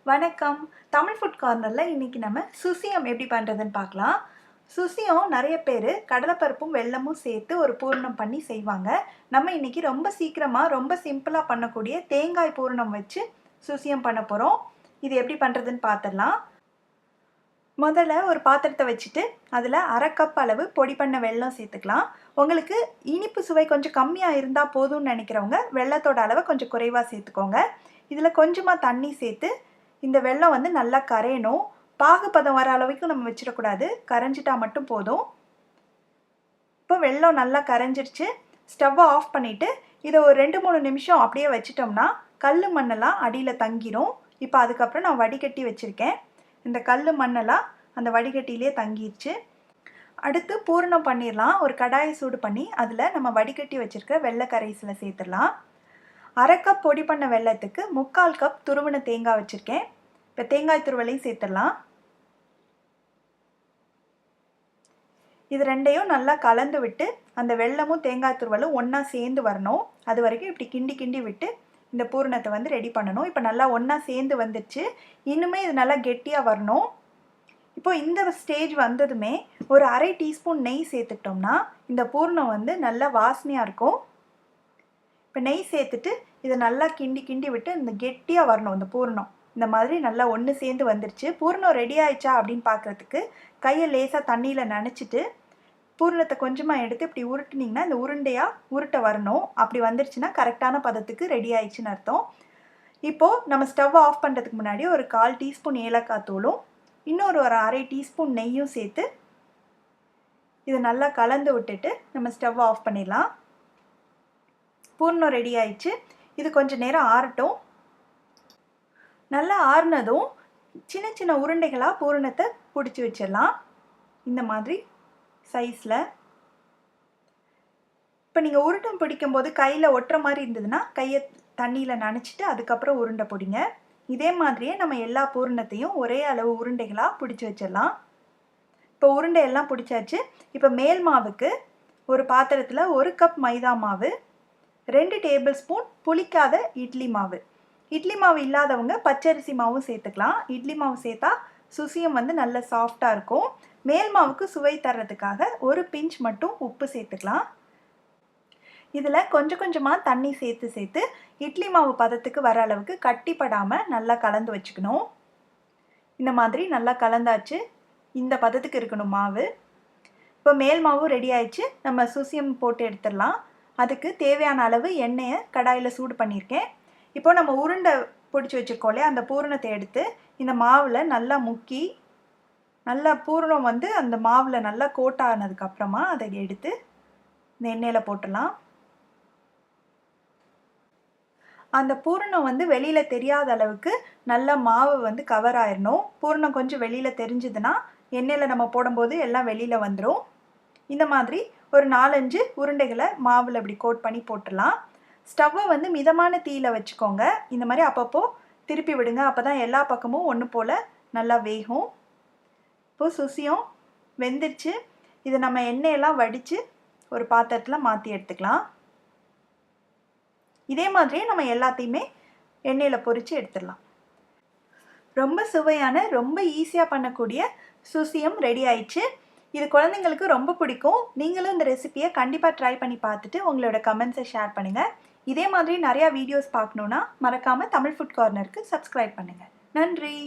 வணக்கம். தமிழ் ஃபுட் கார்னரில் இன்றைக்கி நம்ம சுசியம் எப்படி பண்ணுறதுன்னு பார்க்கலாம். சுசியம் நிறைய பேர் கடலைப்பருப்பும் வெல்லமும் சேர்த்து ஒரு பூரணம் பண்ணி செய்வாங்க. நம்ம இன்றைக்கி ரொம்ப சீக்கிரமாக ரொம்ப சிம்பிளாக பண்ணக்கூடிய தேங்காய் பூரணம் வச்சு சுசியம் பண்ண போகிறோம். இது எப்படி பண்ணுறதுன்னு பார்த்துடலாம். முதல்ல ஒரு பாத்திரத்தை வச்சுட்டு அதில் 1/2 கப் அளவு பொடி பண்ண வெல்லம் சேர்த்துக்கலாம். உங்களுக்கு இனிப்பு சுவை கொஞ்சம் கம்மியாக இருந்தால் போதும்னு நினைக்கிறவங்க வெல்லத்தோட அளவை கொஞ்சம் குறைவாக சேர்த்துக்கோங்க. இதில் கொஞ்சமாக தண்ணி சேர்த்து இந்த வெல்லம் வந்து நல்லா கரையணும். பாகுபதம் வர அளவுக்கு நம்ம வச்சிடக்கூடாது, கரைஞ்சிட்டா மட்டும் போதும். இப்போ வெல்லம் நல்லா கரைஞ்சிருச்சு. ஸ்டவ்வை ஆஃப் பண்ணிவிட்டு இதை ஒரு 2-3 நிமிஷம் அப்படியே வச்சிட்டோம்னா கல் மண்ணெல்லாம் அடியில் தங்கிரும். இப்போ அதுக்கப்புறம் நான் வடிகட்டி வச்சுருக்கேன். இந்த கல் மண்ணெல்லாம் அந்த வடிகட்டிலே தங்கிடுச்சு. அடுத்து பூரணம் பண்ணிடலாம். ஒரு கடாயை சூடு பண்ணி அதில் நம்ம வடிகட்டி வச்சுருக்க வெள்ளை கரைசலை சேர்த்துடலாம். 1/2 கப் பொடி பண்ண வெல்லத்துக்கு 3/4 கப் துருவின தேங்காய் வச்சுருக்கேன். இப்போ தேங்காய் துருவலையும் சேர்த்துடலாம். இது ரெண்டையும் நல்லா கலந்து விட்டு அந்த வெல்லமும் தேங்காய் துருவலும் ஒன்றா சேர்ந்து வரணும். அது வரைக்கும் இப்படி கிண்டி கிண்டி விட்டு இந்த பூரணத்தை வந்து ரெடி பண்ணணும். இப்போ நல்லா ஒன்றா சேர்ந்து வந்துடுச்சு. இன்னுமே இது நல்லா கெட்டியாக வரணும். இப்போ இந்த ஸ்டேஜ் வந்ததுமே ஒரு 1/2 டீஸ்பூன் நெய் சேர்த்துக்கிட்டோம்னா இந்த பூரணம் வந்து நல்லா வாசனையாக இருக்கும். இப்போ நெய் சேர்த்துட்டு இதை நல்லா கிண்டி கிண்டி விட்டு இந்த கெட்டியாக வரணும். இந்த பூரணம் இந்த மாதிரி நல்லா ஒன்று சேர்ந்து வந்துருச்சு. பூரணம் ரெடி ஆயிடுச்சா அப்படின்னு பார்க்குறதுக்கு கையை லேசாக தண்ணியில் நனைச்சிட்டு பூரணத்தை கொஞ்சமாக எடுத்து இப்படி உருட்டுனீங்கன்னா இந்த உருண்டையாக உருட்ட வரணும். அப்படி வந்துருச்சுன்னா கரெக்டான பதத்துக்கு ரெடி ஆயிடுச்சுன்னு அர்த்தம். இப்போது நம்ம ஸ்டவ் ஆஃப் பண்ணுறதுக்கு முன்னாடி ஒரு 1/4 டீஸ்பூன் ஏலக்காய் தூளும் இன்னொரு 1/2 டீஸ்பூன் நெய்யும் சேர்த்து இதை நல்லா கலந்து விட்டுட்டு நம்ம ஸ்டவ் ஆஃப் பண்ணிடலாம். பூரணம் ரெடி ஆயிடுச்சு. இது கொஞ்சம் நேரம் ஆறட்டும். நல்லா ஆறுனதும் சின்ன சின்ன உருண்டைகளாக பூரணத்தை பிடிச்சி வச்சிடலாம். இந்த மாதிரி சைஸில். இப்போ நீங்கள் உருண்டை பிடிக்கும்போது கையில் ஒட்டுற மாதிரி இருந்ததுன்னா கையை தண்ணியில் நனைச்சிட்டு அதுக்கப்புறம் உருண்டை பிடிங்க. இதே மாதிரியே நம்ம எல்லா பூரணத்தையும் ஒரே அளவு உருண்டைகளாக பிடிச்சி வச்சிடலாம். இப்போ உருண்டை எல்லாம் பிடிச்சாச்சு. இப்போ மேல் மாவுக்கு ஒரு பாத்திரத்தில் 1 கப் மைதா மாவு, 2 டேபிள் ஸ்பூன் புளிக்காத இட்லி மாவு. இட்லி மாவு இல்லாதவங்க பச்சரிசி மாவும் சேர்த்துக்கலாம். இட்லி மாவு சேர்த்தா சுசியம் வந்து நல்ல சாஃப்டாக இருக்கும். மேல் மாவுக்கு சுவை தர்றதுக்காக ஒரு பிஞ்ச் மட்டும் உப்பு சேர்த்துக்கலாம். இதில் கொஞ்சம் கொஞ்சமாக தண்ணி சேர்த்து சேர்த்து இட்லி மாவு பதத்துக்கு வர அளவுக்கு கட்டிப்படாமல் நல்லா கலந்து வச்சுக்கணும். இந்த மாதிரி நல்லா கலந்தாச்சு. இந்த பதத்துக்கு இருக்கணும் மாவு. இப்போ மேல் மாவும் ரெடி ஆயிடுச்சு. நம்ம சுசியம் போட்டு எடுத்துடலாம். அதுக்கு தேவையான அளவு எண்ணெயை கடாயில் சூடு பண்ணியிருக்கேன். இப்போ நம்ம உருண்டை பிடிச்சி வச்சுருக்கோம் இல்லையா, அந்த பூரணத்தை எடுத்து இந்த மாவில் நல்லா முக்கி நல்லா பூரணம் வந்து அந்த மாவில் நல்லா கோட் ஆனதுக்கப்புறமா அதை எடுத்து இந்த எண்ணெயில் போட்டுடலாம். அந்த பூரணம் வந்து வெளியில் தெரியாத அளவுக்கு நல்லா மாவு வந்து கவர் ஆயிடணும். பூரணம் கொஞ்சம் வெளியில் தெரிஞ்சுதுன்னா எண்ணெயில் நம்ம போடும்போது எல்லாம் வெளியில் வந்துடும். இந்த மாதிரி ஒரு 4-5 உருண்டைகளை மாவில் இப்படி கோட் பண்ணி போட்டுடலாம். ஸ்டவ்வை வந்து மிதமான தீயில் வச்சுக்கோங்க. இந்த மாதிரி அப்பப்போ திருப்பி விடுங்க. அப்போ தான் எல்லா பக்கமும் ஒன்று போல் நல்லா வேகும். இப்போது சுசியம் வெந்துருச்சு. இதை நம்ம எண்ணெயெல்லாம் வடித்து ஒரு பாத்திரத்தில் மாற்றி எடுத்துக்கலாம். இதே மாதிரியே நம்ம எல்லாத்தையுமே எண்ணெயில் பொரித்து எடுத்துடலாம். ரொம்ப சுவையான ரொம்ப ஈஸியாக பண்ணக்கூடிய சுசியம் ரெடி ஆயிடுச்சு. இது குழந்தைங்களுக்கு ரொம்ப பிடிக்கும். நீங்களும் இந்த ரெசிபியை கண்டிப்பாக ட்ரை பண்ணி பார்த்துட்டு உங்களோட கமெண்ட்ஸை ஷேர் பண்ணுங்கள். இதே மாதிரி நிறையா வீடியோஸ் பார்க்கணுன்னா மறக்காமல் தமிழ் ஃபுட் கார்னருக்கு சப்ஸ்கிரைப் பண்ணுங்கள். நன்றி.